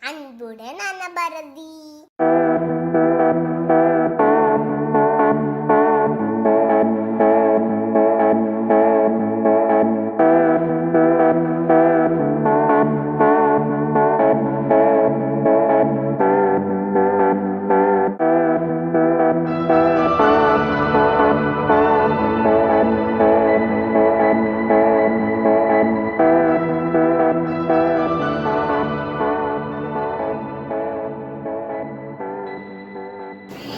அன்புடன் அன்னபாரதி.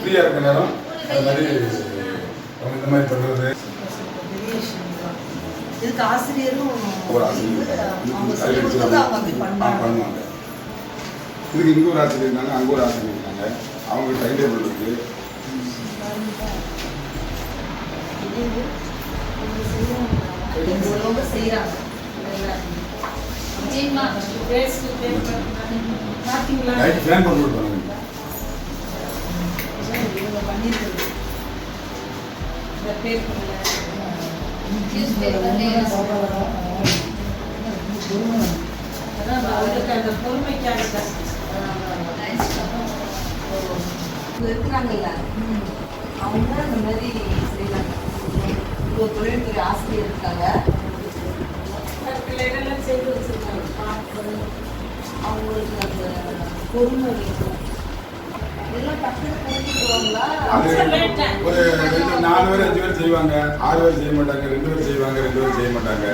ஃப்ரீயாக இருக்க நேரம் அது மாதிரி அவங்க இந்த மாதிரி பண்ணுறது. இதுக்கு ஆசிரியரும் ஒரு ஆசிரியர் பண்ணுவாங்க. இதுக்கு இங்கே ஒரு ஆசிரியர் இருக்காங்க, அங்கே ஒரு ஆசிரியர் இருக்காங்க. அவங்க டைம் டேபிள் இருக்கு. செய்யறாங்க. நைட் ஃபேன் பண்ணி விட்டுருவாங்க. இருக்கிறாங்கல்ல அவங்க அந்த மாதிரி செய்யறாங்க. ஒரு தொழில்துறை ஆசிரியர் இருக்காங்க, செய்து வச்சிருக்காங்க. அவங்களுக்கு அந்த பொறுமை வேணும். இதெல்லாம் டக்குனு புரிஞ்சுக்குவாங்களா? ஒரு 4 பேர் 5 பேர் செய்வாங்க, 6 பேர் செய்ய மாட்டாங்க, 2 பேர் செய்வாங்க, 2 பேர் செய்ய மாட்டாங்க.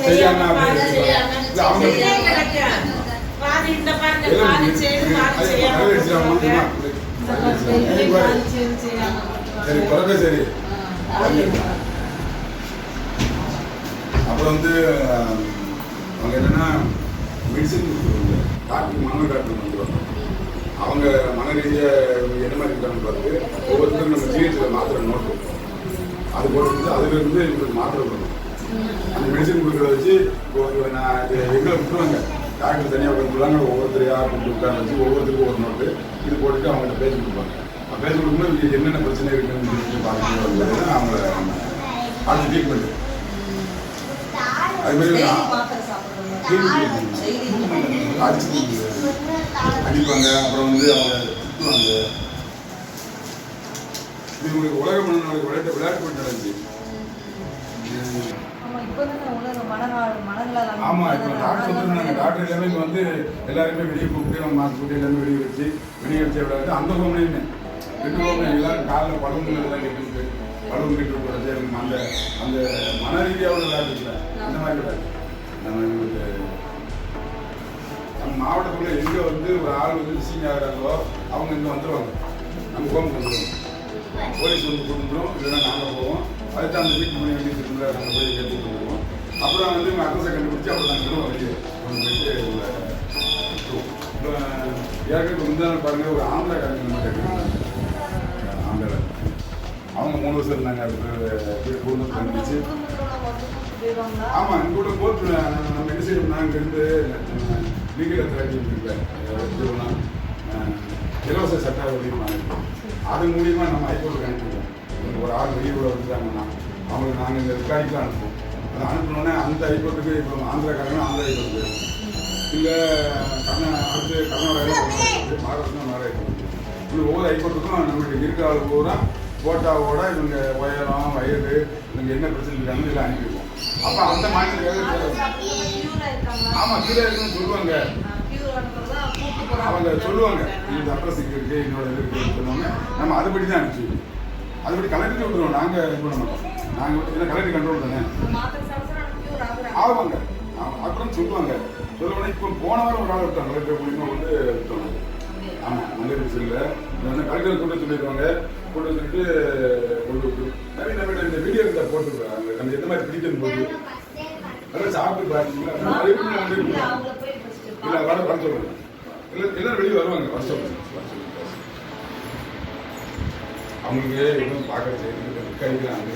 செய்யாம சரி குறைக்க சரி. அப்புறம் வந்து அவங்க என்னன்னா மெடிசன் கொடுத்துருவாங்க. டாக்டர் மன டாக்டர் வந்துடுவாங்க. அவங்க மன ரீதியாக என்ன மாதிரி இருக்காங்கன்னு பார்த்து ஒவ்வொருத்தரும் நம்ம ஜிஹெச்சில் மாத்திரை நோட் கொடுப்போம். அது போட்டு அதுலேருந்து எங்களுக்கு மாத்திரை கொடுக்கணும். அந்த மெடிசன் கொடுக்குறத வச்சு நான் எங்களை விட்டுருவாங்க. டாக்டர் தனியாக உட்காந்துருவாங்க. ஒவ்வொருத்தரையாக கூப்பிட்டு உட்கார வச்சு ஒவ்வொருத்தருக்கும் ஒரு நோட்டு இது போட்டுட்டு அவங்கள்ட்ட பேசி கொடுப்பாங்க. பேசி கொடுக்கும்போது என்னென்ன பிரச்சனை இருக்குன்னு சொல்லி பார்த்துட்டு அவங்கள பார்த்து ட்ரீட்மெண்ட். அது மாதிரி அடிப்பாங்க. அப்புறம் வந்து அவங்க திட்டுவாங்க. இது உங்களுக்கு உலக மனநாளுக்கு விளையாட்டு போட்டி நடந்துச்சு. ஆமா, இப்போ டாக்டர் வந்து டாக்டர் எல்லாமே இங்கே வந்து எல்லாருமே வெளியே கூப்பிட்டு நம்ம மாசு கூட்டி எல்லாமே வெளியே வச்சு வெளியே வச்சு விளையாட்டு அந்த ஹோம்லையுமே 2 ஹோம்லையும் எல்லாரும் காலில் பலூன் எல்லாம் கட்டிட்டு பலூன் கட்டி விடுறது. அந்த அந்த மன ரீதியாக விளையாட்டு அந்த மாதிரி விளையாட்டு நம்ம எங்களுக்கு நம்ம மாவட்டத்துக்குள்ள எங்கே வந்து ஒரு ஆள் வந்து மிஸ்ஸிங் ஆகிறாங்களோ அவங்க இங்கே வந்துடுவாங்க. நம்ம ஹோமுக்கு வந்துடுவோம். போலீஸ் வந்து கொடுத்துரும், இல்லைன்னா நாங்கள் போவோம். அதுக்கு அந்த வீட்டு மணி வேண்டி இருக்குல்ல நாங்கள் போய் கேட்டுட்டு போவோம். அப்புறம் வந்து அட்ரஸை கண்டுபிடிச்சி அப்புறம் நாங்கள் விடுவோம். வெளியே கொண்டு போயிட்டு இப்போ ஏற்கனவே முந்தான பாருங்கள் ஒரு ஆந்திராக்காரங்க நம்ம கேட்டுருந்தாங்க. ஆந்திரா அவங்க 3 வருஷம் இருந்தாங்க. அதுக்கு குடும்பத்தை கண்டுபிடிச்சு ஆமாம் எங்கள் கூட கோர்ட்டு நம்ம என்ன செய்யணும். நாங்கள் இருந்து லீகல் தெராப்பி இருப்பேன் இலவச சட்ட வழி அது மூலியமாக நம்ம ஹைகோர்ட்டுக்கு அனுப்பிடுவோம். ஒரு ஆள் வெளியூரில் வந்துட்டாங்கன்னா அவங்களுக்கு நாங்கள் இந்த ரெக்கார்டிக்கு அனுப்புவோம். அதை அனுப்பினோடனே அந்த ஹைகோர்ட்டுக்கு இப்போ ஆந்திராக்காரங்க ஆந்திரா ஹைகோர்ட்டு இல்லை அடுத்து கர்நாடகாவில் மகாராஷ்டிரா ஹைகோர்ட்டு. இப்படி ஒவ்வொரு ஹைகோர்ட்டுக்கும் நம்மளுடைய இருக்கிற ஆள் பூரா போட்டாவோட இவங்க உயரம் வயது இவங்க என்ன பிரச்சனை இருக்காங்கன்னு இதில் அனுப்பிடுவோம். அப்போ அந்த மாநிலத்துக்காக ஆமாம் கீழே இருக்குன்னு சொல்லுவாங்க. அவங்க சொல்லுவாங்க இந்த அட்ரஸ் இங்கே இருக்குது என்னோட இது இருக்குன்னு சொன்னோங்க. நம்ம அதுபடி தான் அனுப்பிச்சுடுவோம். அதுபடி கலெக்டர் விட்டுருவோம். நாங்கள் இது பண்ண மாட்டோம். நாங்கள் ஏன்னா கலெக்டர் கண்ட்ரோல் தானே ஆவாங்க. அப்புறம் சொல்லுவாங்க சொல்லப்போனால் இப்போ போன வாரம் ஒரு நாள் விட்டாங்க கலெக்டர் மூலியமாக வந்து விட்டாங்க. ஆமாம் மல்லிகை செல்ல கலெக்டர் கொண்டு சொல்லிடுவாங்க. கொண்டு வந்துட்டு நிறைய நம்ம இந்த வீடியோ இருந்தால் போட்டுருக்காங்க. நம்ம எந்த மாதிரி பிடிக்கணும் போட்டு நல்லா சாப்பிட்டு பார்த்தீங்களா இல்லை வர சொல்லுங்க. எல்லாரும் வெளியே வருவாங்க வர சொல்லுங்க. அவங்களுக்கு இன்னும் பார்க்க கழிக்கிறாங்க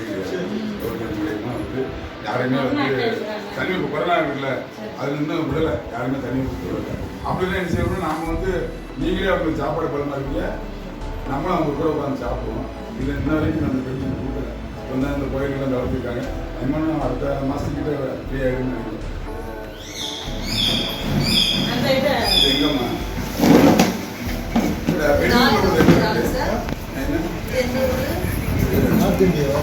வந்து யாருமே வந்து தனி கொரோனா இல்லை அதுல இன்னும் விடலை. யாருமே தனி விடலை. அப்படிலாம் என்ன செய்யணும், நாம வந்து நீங்களே அவங்களுக்கு சாப்பாடு பரிமாறிக்கல, நம்மளும் அவங்க கூட உட்காந்து சாப்பிடுவோம். இதில் இன்ன வரைக்கும் அந்த பென்ஷன் கொடுக்கல. வந்து அந்த கோயில்கள்லாம் வளர்த்துருக்காங்க. இன்னும் அடுத்த மாதத்துக்கிட்ட ஃப்ரீ ஆகிடுன்னு நினைக்கிறேன். எங்கம்மா நார்த் இந்தியா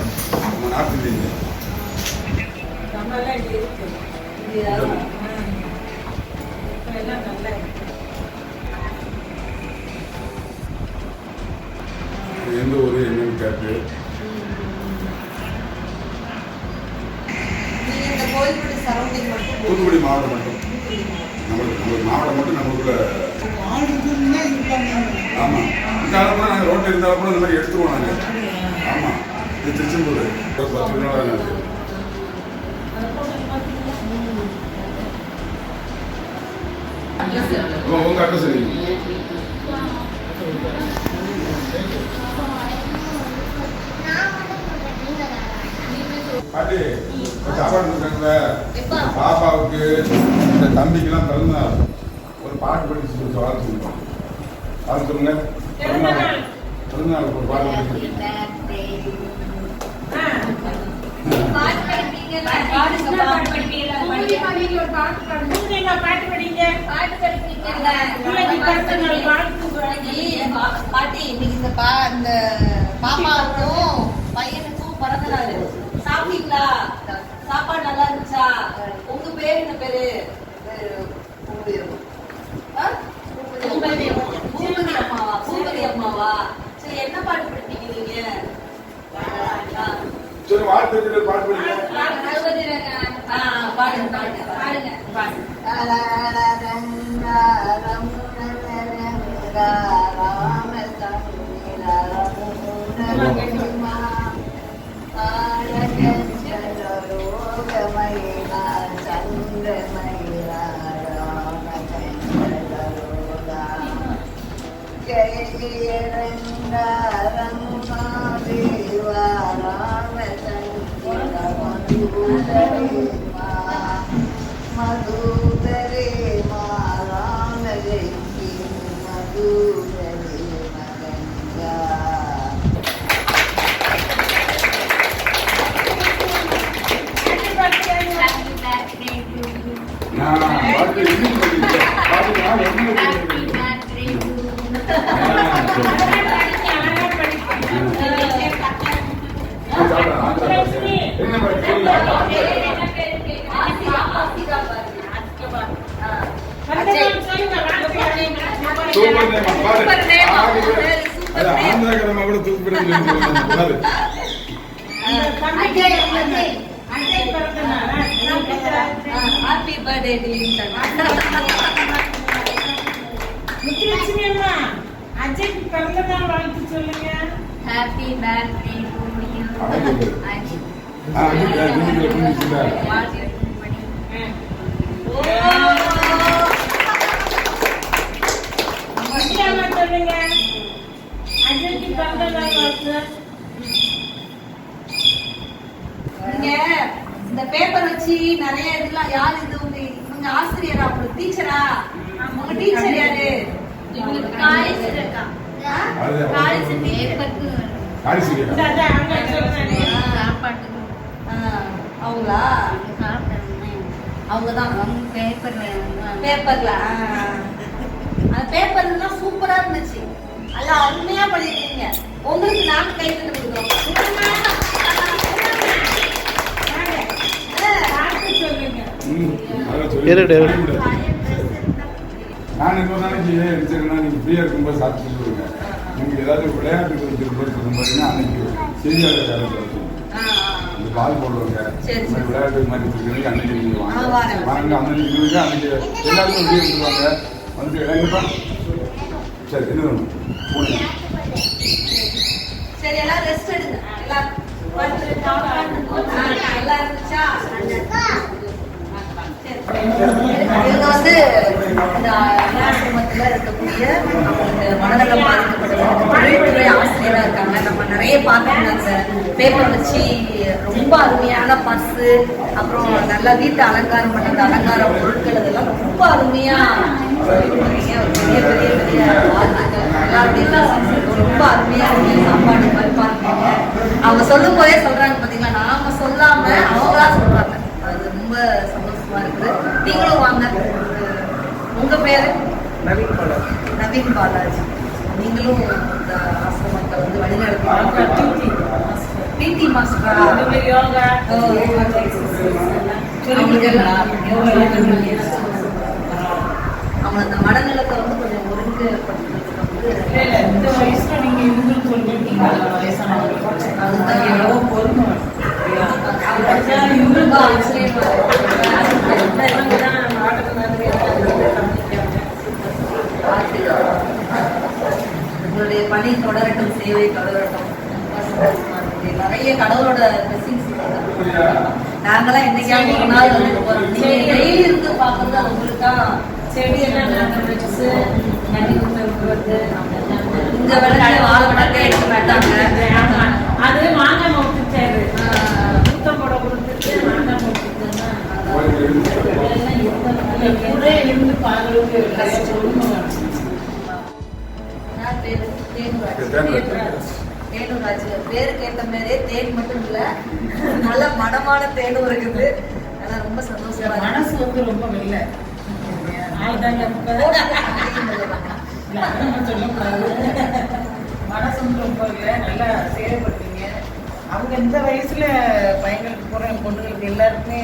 எந்த ஊர் என்னன்னு கேட்டு தூத்துக்குடி மாவட்டம் மட்டும் நம்மளுக்கு மாவட்டம் மட்டும் நம்மளுக்குள்ள. ஆமாம் இந்த அளவுக்கு நாங்கள் ரோட்டில் இருந்தாலும் கூட இந்த மாதிரி எடுத்துருவோம் நாங்கள். ஆமாம் இது திருச்செந்தூர் ஒரு 10 கிலோமீட்டர் இருக்குது. உங்க அட்ரஸ் சரிங்க பாட்டி சாப்பாடு இருக்காங்களே பாப்பாவுக்கு இந்த தம்பிக்கெல்லாம் பிறந்த ஒரு பாட்டு படிச்சு வாழ்த்து சொல்லுங்க. வாழ்த்து சொல்லுங்க. பிறந்தநாள் ஒரு பாட்டு படிச்சு பாட்டி இன்னைக்கு இந்த பாப்பாவுக்கும் பையனுக்கும் பிறந்த நாள். சாப்பிட்டீங்களா? சாப்பாடு நல்லா இருந்துச்சா? உங்க பேரு என்ன பேரு? பூபதி அம்மாவா? பூபதி அம்மாவா? சரி என்ன பாட்டு படிப்பீங்க நீங்க? சரி பாட்டு பாடுங்க जय जय रंगा रंगा देवा राम चंद्र मधुरे मा राम जयी मधुरे मगंगा. ஆந்திரா கூட தூக்கிட்டு happy birthday to you. Muthulakshmi அம்மா அஜய்க்கு பிறந்த நாள் வாழ்த்து சொல்லுங்க. Happy birthday to you Ajay. சொல்லுங்க அஜய்க்கு பிறந்த நாள் வாழ்த்து. நீங்க இந்த பேப்பர் வச்சு நிறைய இதெல்லாம் யார் இது உங்க ஆசிரியரா? உங்களுக்கு டீச்சரா? உங்க டீச்சர் யாரு? உங்களுக்கு காலேஜ் இருக்கா? காலேஜ் பேப்பருக்கு சாப்பாட்டுக்கு அவங்களா? அவங்கதான் பேப்பர்ல அந்த பேப்பர்லாம் சூப்பரா இருந்துச்சு. எல்லாம் அருமையா பண்ணிருக்கீங்க. உங்களுக்கு நாங்க கை தட்டு கொடுக்குறோம். நான் இன்னொரு நாளைக்கு எடுத்துக்கன்னா நீங்கள் ஃப்ரீயாக இருக்கும்போது சாப்பிட்டு சொல்லுங்க. நீங்கள் ஏதாவது விளையாட்டு இருக்கும்போது பார்த்தீங்கன்னா அன்னைக்கு செய்தியாளர் வேலை இந்த பால் போடுறவங்க சரி, இந்த மாதிரி விளையாட்டு மாதிரி இருக்கிறதுக்கு அன்னைக்கு நீங்க வாங்க வரேன். வாங்க அன்னைக்கு இருக்கிறதுக்கு அன்னைக்கு எல்லாருக்கும் வெளியே வந்துருவாங்க வந்து என்னப்பா சரி என்ன வேணும் பூனை சரி எல்லாரும் ரெஸ்ட் எடுங்க எல்லாரும் நல்லா இருந்துச்சா இவங்க வந்து இந்த ஆசிரமத்தில் இருக்கக்கூடிய அவங்களுக்கு மனநலம் பாதிக்கப்பட்டவங்க தொழில்துறை ஆசிரியராக இருக்காங்க. நம்ம நிறைய பார்க்கணும் அந்த பேப்பர் வச்சு ரொம்ப அருமையான பர்ஸு, அப்புறம் நல்லா வீட்டு அலங்காரம் பண்ணுறது அலங்கார பொருட்கள் இதெல்லாம் ரொம்ப அருமையாக சொல்லிக் கொடுக்குறீங்க. ஒரு பெரிய பெரிய பெரிய வாழ்த்துக்கள். எல்லாருடைய ரொம்ப அருமையாக இருக்கு. சாப்பாடு பரிமாறுறீங்க. அவங்க சொல்லும் போதே சொல்றாங்க பார்த்தீங்களா, நாம சொல்லாம அவங்களா சொல்றாங்க. அது ரொம்ப சந்தோஷமா இருக்குது. நீங்களும் வாங்க. உங்க பேரு நவீன் பாலாஜி. நீங்களும் இந்த ஆசிரமத்தை வந்து வழிநடத்தி பிடி மாஸ்டரா யோகா அவங்க அந்த மனநலத்தை வந்து கொஞ்சம் ஒருங்குபடுத்துறதுக்கு வந்து இந்த வயசுல நீங்க இவங்களுக்கு சொல்லிட்டீங்க வயசானவங்களுக்கு அதுதான் எவ்வளவோ பொறுமை இவங்களுக்கு ஆச்சரியமா உங்களுடைய பணி தொடரட்டும், சேவை தொடரட்டும். நிறைய கடவுளோட blessings நாங்களாம் என்னைக்காவது ஒரு நாள் வந்து போறோம். நீங்க டெய்லி இருந்து பார்க்கறது அது உங்களுக்கு தான் செடியெல்லாம் நாங்கள் வச்சு தண்ணி ஊற்றுறது இந்த விளையாட வாழை விளக்கே எடுக்க மாட்டாங்க. அது மாங்காய் மொத்துச்சாரு சுத்தம் போட கொடுத்துட்டு மாங்காய் மொத்துச்சுன்னா இருந்து பார்க்கறதுக்கு தேனுராஜ் பேருக்கு ஏற்ற மாதிரியே தேன் மட்டும் இல்ல, நல்ல மனமான தேனும் இருக்குது. அதெல்லாம் ரொம்ப சந்தோஷமா. மனசு வந்து ரொம்ப வெள்ள மனசு வந்து ரொம்ப இல்லை, நல்லா செயல்படுறீங்க. அவங்க இந்த வயசுல பையங்களுக்கு போற பொண்ணுங்களுக்கு எல்லாருக்குமே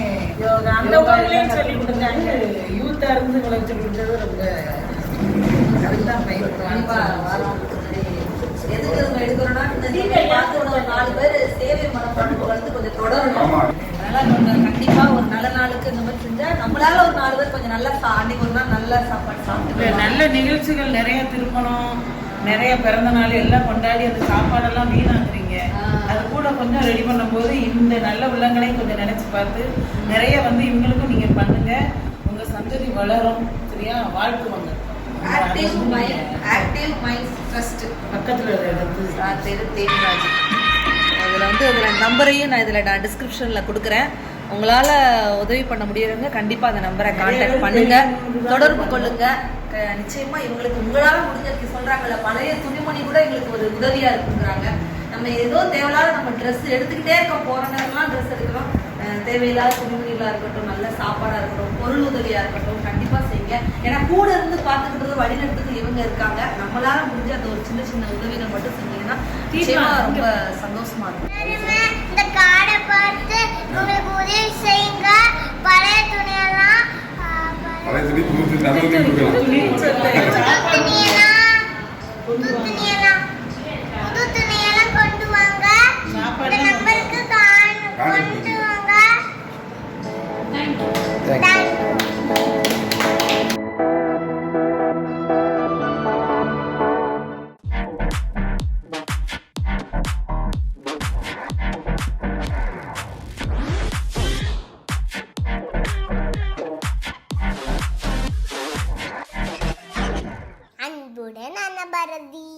அந்த ஊர்லயும் சொல்லி கொடுத்தாங்க. யூத்தா இருந்து உங்களுக்கு சொல்லி கொடுத்தது ரொம்ப அதுதான் பையன் எதுக்கு நம்ம எடுக்கிறோம்னா இந்த பார்த்து ஒரு 4 பேர் சேவை மனப்பான்மை வந்து கொஞ்சம் தொடரணும். அதனால கண்டிப்பா ஒரு நல்ல நாளுக்கு இந்த மாதிரி செஞ்சா நம்மளால ஒரு 4 பேர் கொஞ்சம் நல்லா அன்னைக்கு ஒரு நாள் நல்ல சாப்பாடு சாப்பிட்டு நல்ல நிகழ்ச்சிகள் நிறைய திருமணம் நிறைய பிறந்த நாள் எல்லாம் கொண்டாடி அந்த சாப்பாடெல்லாம் வீணாக்குறீங்க. அது கூட கொஞ்சம் ரெடி பண்ணும்போது இந்த நல்ல உள்ளங்களையும் கொஞ்சம் நினைச்சு பார்த்து நிறைய வந்து இவங்களுக்கும் நீங்க பண்ணுங்க. உங்க சந்ததி வளரும். சரியா? வாழ்த்துவாங்க. ஆக்டிவ் மைண்ட்ஸ் ட்ரஸ்ட் பக்கத்தில் பேர் தேன்ராஜ். அதில் வந்து அதில் நம்பரையும் நான் டிஸ்கிரிப்ஷனில் கொடுக்குறேன். உங்களால் உதவி பண்ண முடியறவங்க கண்டிப்பாக அந்த நம்பரை கான்டாக்ட் பண்ணுங்க, தொடர்பு கொள்ளுங்க. நிச்சயமாக இவங்களுக்கு உங்களால் முடிஞ்சதுக்கு சொல்கிறாங்கல்ல, பழைய துணிமணி கூட எங்களுக்கு ஒரு உதவியாக இருக்குங்கிறாங்க. நம்ம ஏதோ தேவையில்லாத நம்ம ட்ரெஸ் எடுத்துக்கிட்டே இருக்கோம், போகிற நேரம்லாம் ட்ரெஸ் எடுக்கிறோம். தேவையில்லாத துணிமணிகளாக இருக்கட்டும், நல்ல சாப்பாடாக இருக்கட்டும், பொருள் உதவியாக இருக்கட்டும், கண்டிப்பாக செய்யுங்க. ஏன்னா கூட இருந்து பார்த்துக்கிட்டது வழிநடத்துக்கு இவங்க இருக்காங்க. நம்மளால முடிஞ்ச அந்த ஒரு சின்ன சின்ன உதவிகள் மட்டும் செஞ்சீங்கன்னா நிச்சயமா ரொம்ப சந்தோஷமா இருக்கும். இந்த காடை பார்த்து உங்களுக்கு உதவி செய்யுங்க. பழைய துணியெல்லாம் புது துணியெல்லாம் கொண்டு வாங்க. இந்த நம்பருக்கு கொண்டு வாங்க. அன்புடன் அன்னபாரதி.